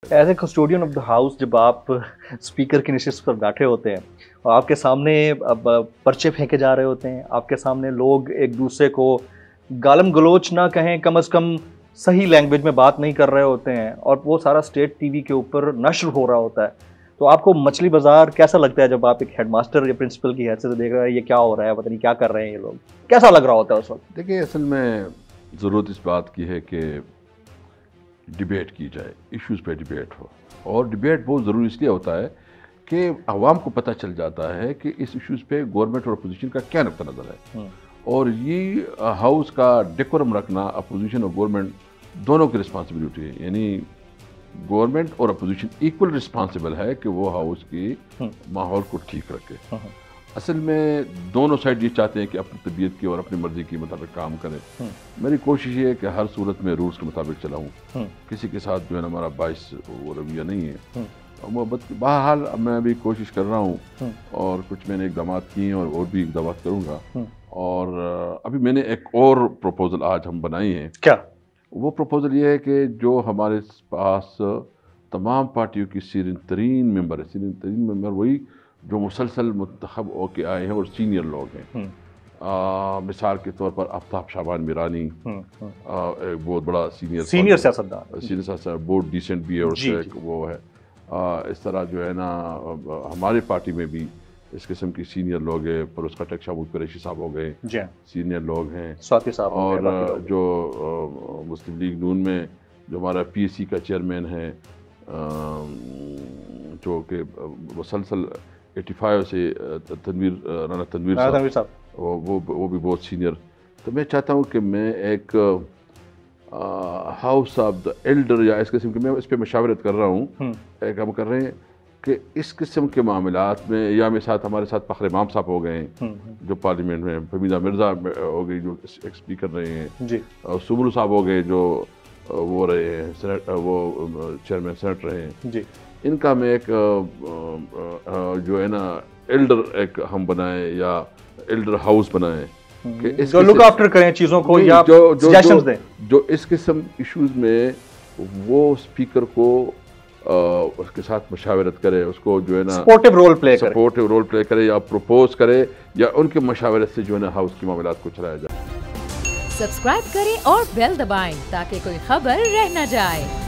As a custodian of the house, जब आप speaker की नशिस्त पर बैठे होते हैं और आपके सामने अब पर्चे फेंके जा रहे होते हैं, आपके सामने लोग एक दूसरे को गालम गलोच ना कहें, कम से कम सही लैंग्वेज में बात नहीं कर रहे होते हैं और वो सारा स्टेट टीवी के ऊपर नश्र हो रहा होता है, तो आपको मछली बाजार कैसा लगता है जब आप एक हेडमास्टर या प्रिंसिपल की हैसियत से देख रहे हैं ये क्या हो रहा है, पता नहीं क्या कर रहे हैं ये लोग, कैसा लग रहा होता है उस वक्त? देखिए, असल में ज़रूरत इस बात की है कि डिबेट की जाए, इश्यूज़ पे डिबेट हो। और डिबेट बहुत ज़रूरी इसलिए होता है कि आवाम को पता चल जाता है कि इस इश्यूज़ पे गवर्नमेंट और अपोजिशन का क्या नुक्ता नज़र है। और ये हाउस का डेकोरम रखना अपोजिशन और गवर्नमेंट दोनों की रिस्पॉन्सिबिलिटी है, यानी गवर्नमेंट और अपोजिशन इक्वल रिस्पॉन्सिबल है कि वो हाउस की माहौल को ठीक रखे। असल में दोनों साइड ये चाहते हैं कि अपनी तबीयत की और अपनी मर्जी के मुताबिक काम करें। मेरी कोशिश ये है कि हर सूरत में रूल्स के मुताबिक चलाऊं, किसी के साथ जो है ना हमारा बाइस वो रवैया नहीं है। और मोहब्बत बहरहाल मैं अभी कोशिश कर रहा हूँ और कुछ मैंने इकदाम किए हैं और भी इकदाम करूँगा। और अभी मैंने एक और प्रपोजल आज हम बनाई हैं। क्या वो प्रपोजल ये है कि जो हमारे पास तमाम पार्टियों की सीनियर तरीन मेंबर है, सीनियर तरीन मेंबर वही जो मुसलसल मुंतखब होके आए हैं और सीनियर लोग हैं। मिसाल के तौर पर आफ्ताब शाबान मीरानी एक बहुत बड़ा सीनियर सियासतदान, बहुत डिसेंट भी है और उसका वो है। इस तरह जो है ना हमारे पार्टी में भी इस किस्म की सीनियर लोग हैं, पर उसका टेक शाबूद कुरैशी साहब हो गए, सीनियर लोग हैं, स्वाति साहब, और जो मुस्लिम लीग नून में जो हमारा PSC का चेयरमैन है, जो कि मुसलसल 85 से राना तनवीर साहब, वो भी बहुत सीनियर। तो मैं चाहता हूँ कि मैं एक हाउस ऑफ द एल्डर या इस किस्म की, मैं इस पर मशावरत कर रहा हूँ। एक हम कर रहे हैं कि इस किस्म के मामलात में, या मेरे साथ हमारे साथ फ़खर इमाम साहब हो गए हैं जो पार्लियामेंट में, फमीदा मिर्ज़ा हो गई जो एक स्पीकर रहे हैं, और सुबुल साहब हो गए जो वो रहे हैं वो चेयरमैन सेनेट रहे हैं। इनका में एक जो है ना एल्डर एक हम बनाएं या एल्डर हाउस बनाएं कि जो लुक आफ्टर करें चीज़ों को, या सजेशंस दें जो इस किस्म इश्यूज में वो स्पीकर को उसके साथ मशावरत करे, उसको जो है ना सपोर्टिव रोल प्ले करे या प्रपोज करे, या उनके मशावरत से जो है ना हाउस की मामलात को चलाया जाए। सब्सक्राइब करें और बेल दबाएं ताकि कोई खबर रह न जाए।